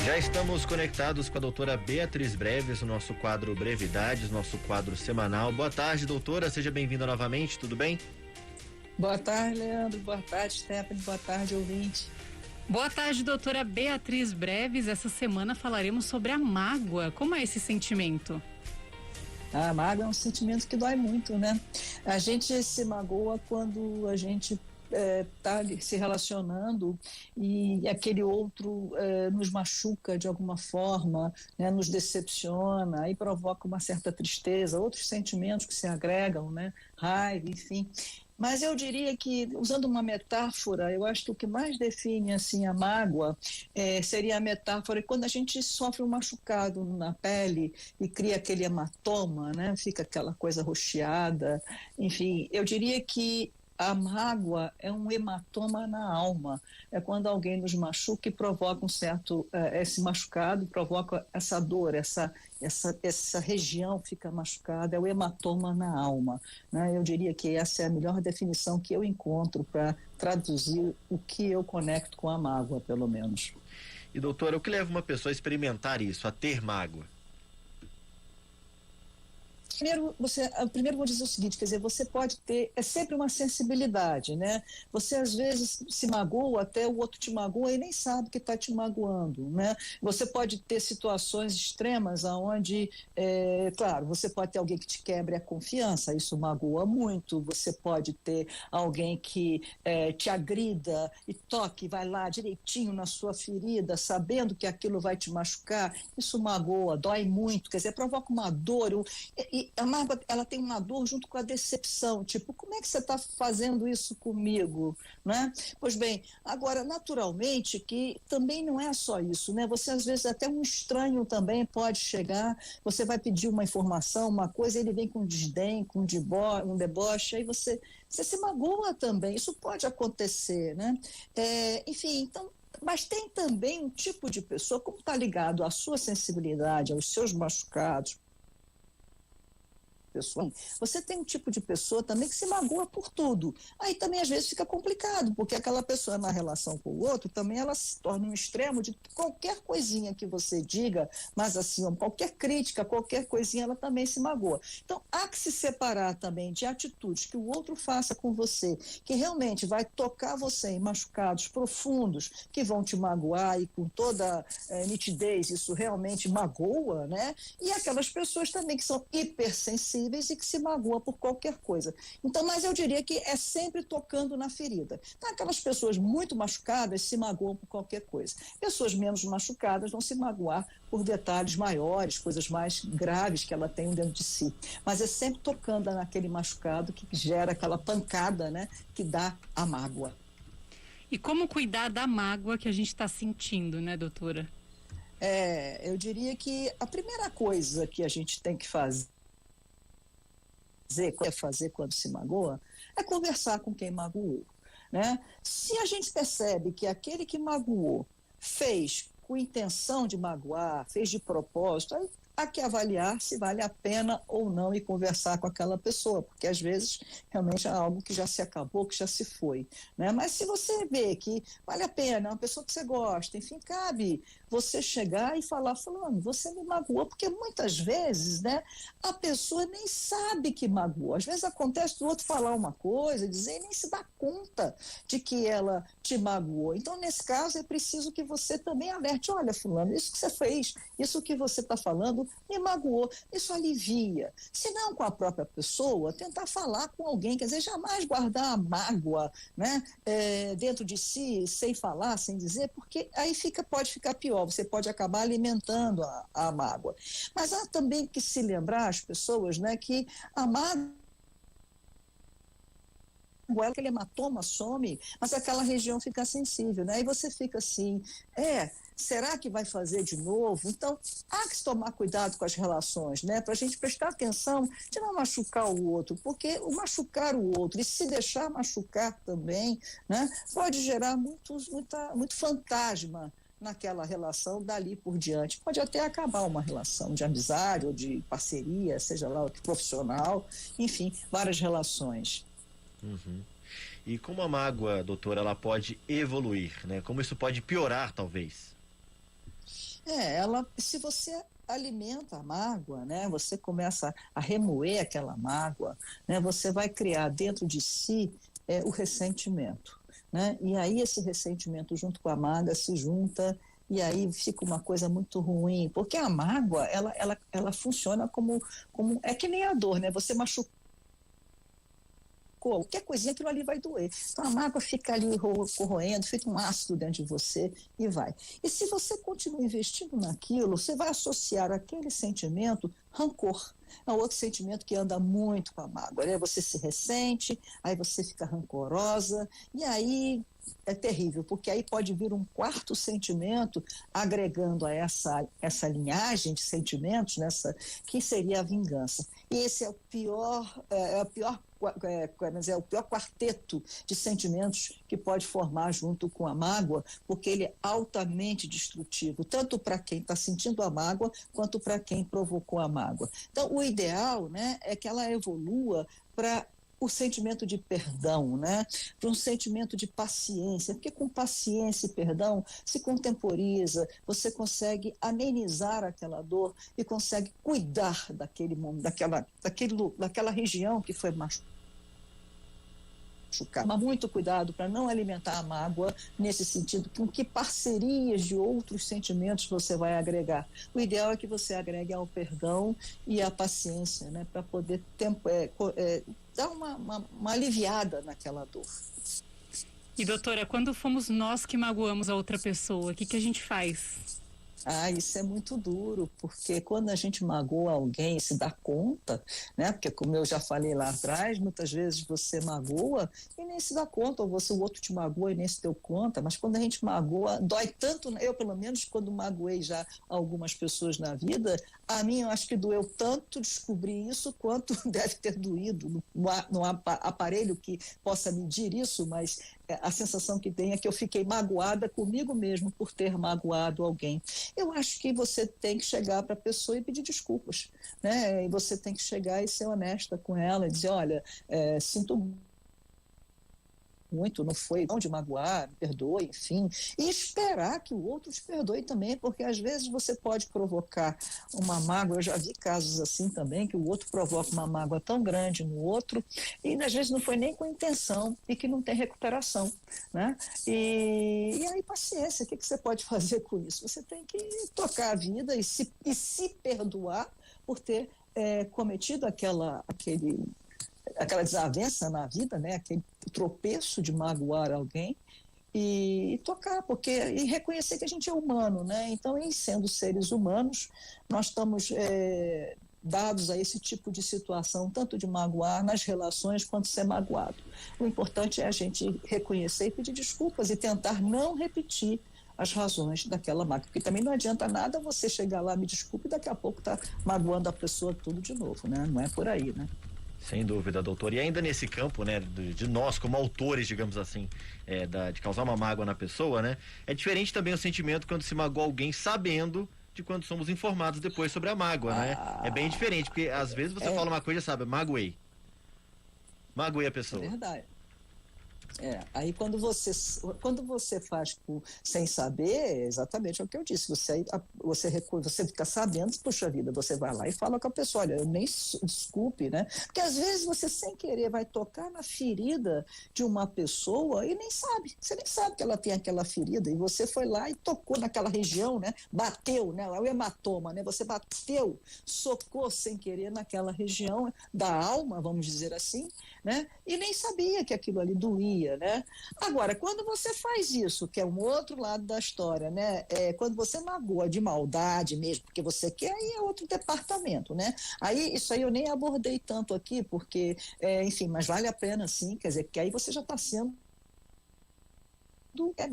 Já estamos conectados com a doutora Beatriz Breves, o nosso quadro Brevidades, nosso quadro semanal. Boa tarde, doutora, seja bem-vinda novamente, tudo bem? Boa tarde, Leandro, boa tarde, Stephanie, boa tarde, ouvinte. Boa tarde, doutora Beatriz Breves. Essa semana falaremos sobre a mágoa. Como é esse sentimento? A mágoa é um sentimento que dói muito, né? A gente se magoa quando a gente está se relacionando e aquele outro nos machuca de alguma forma, né, nos decepciona, aí provoca uma certa tristeza, outros sentimentos que se agregam, né, raiva, enfim. Mas eu diria que, usando uma metáfora, eu acho que o que mais define assim, a mágoa seria a metáfora quando a gente sofre um machucado na pele e cria aquele hematoma, né, fica aquela coisa roxeada, enfim, eu diria que a mágoa é um hematoma na alma, é quando alguém nos machuca e provoca um certo, esse machucado provoca essa dor, essa região fica machucada, é o hematoma na alma, né? Eu diria que essa é a melhor definição que eu encontro para traduzir o que eu conecto com a mágoa, pelo menos. E doutora, o que leva uma pessoa a experimentar isso, a ter mágoa? Primeiro vou dizer o seguinte, quer dizer, você pode ter, é sempre uma sensibilidade, né? Você às vezes se magoa, até o outro te magoa e nem sabe que está te magoando, né? Você pode ter situações extremas onde, claro, você pode ter alguém que te quebre a confiança, isso magoa muito, você pode ter alguém que te agrida e toque, vai lá direitinho na sua ferida, sabendo que aquilo vai te machucar, isso magoa, dói muito, quer dizer, provoca uma dor, e a mágoa, ela tem uma dor junto com a decepção, tipo, como é que você está fazendo isso comigo, né? Pois bem, agora, naturalmente, que também não é só isso, né? Você, às vezes, até um estranho também pode chegar, você vai pedir uma informação, uma coisa, ele vem com desdém, com um deboche, aí você se magoa também, isso pode acontecer, né? Enfim, então, mas tem também um tipo de pessoa, como está ligado à sua sensibilidade, aos seus machucados, pessoa. Você tem um tipo de pessoa também que se magoa por tudo. Aí também às vezes fica complicado, porque aquela pessoa na relação com o outro também ela se torna um extremo de qualquer coisinha que você diga, mas assim, qualquer crítica, qualquer coisinha, ela também se magoa. Então há que se separar também de atitudes que o outro faça com você, que realmente vai tocar você em machucados profundos, que vão te magoar e com toda nitidez isso realmente magoa, né? E aquelas pessoas também que são hipersensíveis e que se magoa por qualquer coisa. Então, mas eu diria que é sempre tocando na ferida. Então, aquelas pessoas muito machucadas se magoam por qualquer coisa. Pessoas menos machucadas vão se magoar por detalhes maiores, coisas mais graves que ela tem dentro de si. Mas é sempre tocando naquele machucado que gera aquela pancada, né, que dá a mágoa. E como cuidar da mágoa que a gente está sentindo, né, doutora? Eu diria que a primeira coisa que a gente tem que fazer quando se magoa, é conversar com quem magoou, né? Se a gente percebe que aquele que magoou fez com intenção de magoar, fez de propósito, aí há que avaliar se vale a pena ou não ir conversar com aquela pessoa, porque às vezes realmente é algo que já se acabou, que já se foi, né? Mas se você vê que vale a pena, é uma pessoa que você gosta, enfim, cabe você chegar e falar, fulano, você me magoou, porque muitas vezes, né, a pessoa nem sabe que magoou, às vezes acontece do outro falar uma coisa, dizer, e nem se dá conta de que ela te magoou. Então, nesse caso, é preciso que você também alerte, olha, fulano, isso que você fez, isso que você está falando, me magoou, isso alivia. Se não com a própria pessoa, tentar falar com alguém, quer dizer, jamais guardar a mágoa, né, dentro de si, sem falar, sem dizer, porque aí pode ficar pior, você pode acabar alimentando a mágoa. Mas há também que se lembrar as pessoas, né, que a mágoa, aquele hematoma some, mas aquela região fica sensível, né? Aí você fica assim, será que vai fazer de novo? Então, há que tomar cuidado com as relações, né? Para a gente prestar atenção de não machucar o outro, porque o machucar o outro e se deixar machucar também, né, pode gerar muito fantasma naquela relação dali por diante. Pode até acabar uma relação de amizade ou de parceria, seja lá, profissional, enfim, várias relações. Uhum. E como a mágoa, doutora, ela pode evoluir, né? Como isso pode piorar, talvez? Se você alimenta a mágoa, né, você começa a remoer aquela mágoa, né, você vai criar dentro de si o ressentimento, né? E aí esse ressentimento junto com a mágoa se junta e aí fica uma coisa muito ruim, porque a mágoa, ela funciona como é que nem a dor, né? Você machucou qualquer coisinha, aquilo ali vai doer. Então a mágoa fica ali corroendo, fica um ácido dentro de você e vai. E se você continua investindo naquilo, você vai associar aquele sentimento rancor. É um outro sentimento que anda muito com a mágoa, né? Você se ressente, aí você fica rancorosa, e aí é terrível, porque aí pode vir um quarto sentimento agregando a essa linhagem de sentimentos, que seria a vingança. E esse é o pior, é o pior quarteto de sentimentos que pode formar junto com a mágoa, porque ele é altamente destrutivo, tanto para quem está sentindo a mágoa, quanto para quem provocou a mágoa. Então, o ideal, né, é que ela evolua para o sentimento de perdão, né? Para um sentimento de paciência, porque com paciência e perdão se contemporiza, você consegue amenizar aquela dor e consegue cuidar daquela região que foi machucada. Mas muito cuidado para não alimentar a mágoa nesse sentido, com que parcerias de outros sentimentos você vai agregar. O ideal é que você agregue ao perdão e à paciência, né, para poder dar uma aliviada naquela dor. E doutora, quando fomos nós que magoamos a outra pessoa, o que a gente faz? Isso é muito duro, porque quando a gente magoa alguém e se dá conta, né? Porque como eu já falei lá atrás, muitas vezes você magoa e nem se dá conta, ou o outro te magoa e nem se deu conta, mas quando a gente magoa, dói tanto, eu pelo menos quando magoei já algumas pessoas na vida, a mim eu acho que doeu tanto descobrir isso quanto deve ter doído no aparelho que possa medir isso, mas a sensação que tem é que eu fiquei magoada comigo mesmo por ter magoado alguém. Eu acho que você tem que chegar para a pessoa e pedir desculpas, né? E você tem que chegar e ser honesta com ela e dizer, olha, sinto muito, não foi bom de magoar, me perdoe, enfim, e esperar que o outro te perdoe também, porque às vezes você pode provocar uma mágoa, eu já vi casos assim também, que o outro provoca uma mágoa tão grande no outro, e às vezes não foi nem com intenção, e que não tem recuperação, né? E aí, paciência, o que você pode fazer com isso? Você tem que tocar a vida e se perdoar por ter cometido aquela desavença na vida, né? Aquele tropeço de magoar alguém e tocar, e reconhecer que a gente é humano, né? Então, em sendo seres humanos, nós estamos dados a esse tipo de situação, tanto de magoar nas relações quanto ser magoado. O importante é a gente reconhecer e pedir desculpas e tentar não repetir as razões daquela mágoa, porque também não adianta nada você chegar lá, me desculpe, e daqui a pouco tá magoando a pessoa tudo de novo, né? Não é por aí, né? Sem dúvida, doutor. E ainda nesse campo, né, de nós como autores, digamos assim, de causar uma mágoa na pessoa, né? É diferente também o sentimento quando se magoa alguém sabendo de quando somos informados depois sobre a mágoa, né? É bem diferente, porque às vezes você fala uma coisa, sabe, magoei a pessoa. É verdade. Aí quando você faz sem saber, é exatamente o que eu disse, você fica sabendo, puxa vida, você vai lá e fala com a pessoa, olha, eu nem desculpe, né? Porque às vezes você sem querer vai tocar na ferida de uma pessoa e você nem sabe que ela tem aquela ferida, e você foi lá e tocou naquela região, né? Bateu, né? O hematoma, né? Você bateu, socou sem querer naquela região da alma, vamos dizer assim, né? E nem sabia que aquilo ali doía, né? Agora, quando você faz isso, que é um outro lado da história, né? Quando você magoa de maldade mesmo, porque você quer, aí é outro departamento, né? Isso aí eu nem abordei tanto aqui, porque, enfim, mas vale a pena sim, quer dizer, porque aí você já está sendo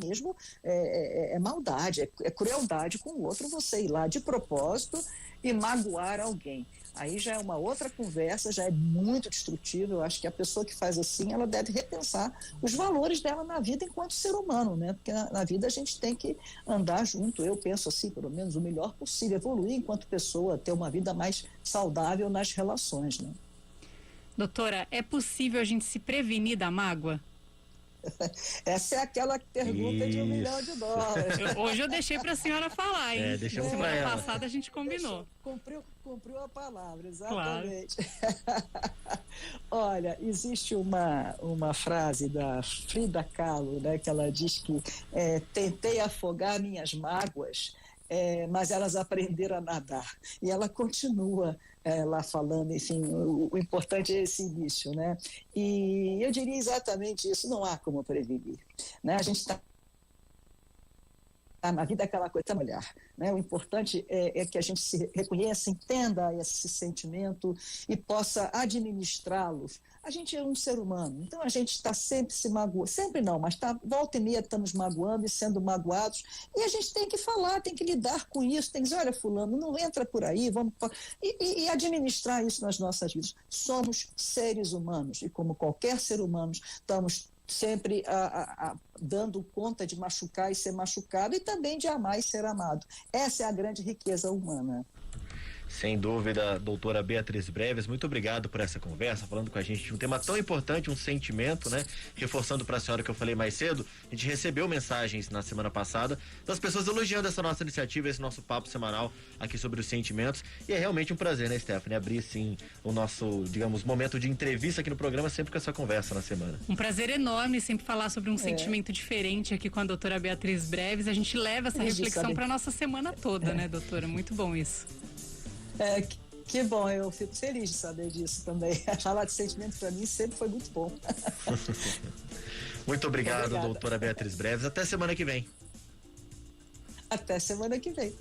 mesmo maldade, é crueldade com o outro, você ir lá de propósito e magoar alguém. Aí já é uma outra conversa, já é muito destrutível. Eu acho que a pessoa que faz assim, ela deve repensar os valores dela na vida enquanto ser humano, né? Porque na vida a gente tem que andar junto, eu penso assim, pelo menos o melhor possível, evoluir enquanto pessoa, ter uma vida mais saudável nas relações, né? Doutora, é possível a gente se prevenir da mágoa? Essa é aquela pergunta de $1 milhão. Hoje eu deixei para a senhora falar, hein? Deixamos Semana pra ela. passada a gente combinou. Cumpriu a palavra, exatamente. Claro. Olha, existe uma frase da Frida Kahlo, né, que ela diz que tentei afogar minhas mágoas, mas elas aprenderam a nadar. E ela continua lá falando, enfim, o importante é esse início, né? E eu diria exatamente isso, não há como prevenir, né? A gente está na vida aquela coisa, olhar, né? O importante é que a gente se reconheça, entenda esse sentimento e possa administrá-los. A gente é um ser humano, então a gente está sempre se magoando, sempre não, mas volta e meia estamos magoando e sendo magoados, e a gente tem que falar, tem que lidar com isso, tem que dizer, olha fulano, não entra por aí, vamos... E administrar isso nas nossas vidas. Somos seres humanos, e como qualquer ser humano, estamos sempre dando conta de machucar e ser machucado, e também de amar e ser amado. Essa é a grande riqueza humana. Sem dúvida, doutora Beatriz Breves, muito obrigado por essa conversa, falando com a gente de um tema tão importante, um sentimento, né? Reforçando para a senhora que eu falei mais cedo, a gente recebeu mensagens na semana passada das pessoas elogiando essa nossa iniciativa, esse nosso papo semanal aqui sobre os sentimentos, e é realmente um prazer, né, Stephanie, abrir sim o nosso, digamos, momento de entrevista aqui no programa, sempre com essa conversa na semana. Um prazer enorme sempre falar sobre um sentimento diferente aqui com a doutora Beatriz Breves, a gente leva essa reflexão para nossa semana toda, né, doutora? Muito bom isso. Que bom, eu fico feliz de saber disso também. Falar de sentimento para mim sempre foi muito bom. Muito obrigado, doutora Beatriz Breves. Até semana que vem. Até semana que vem.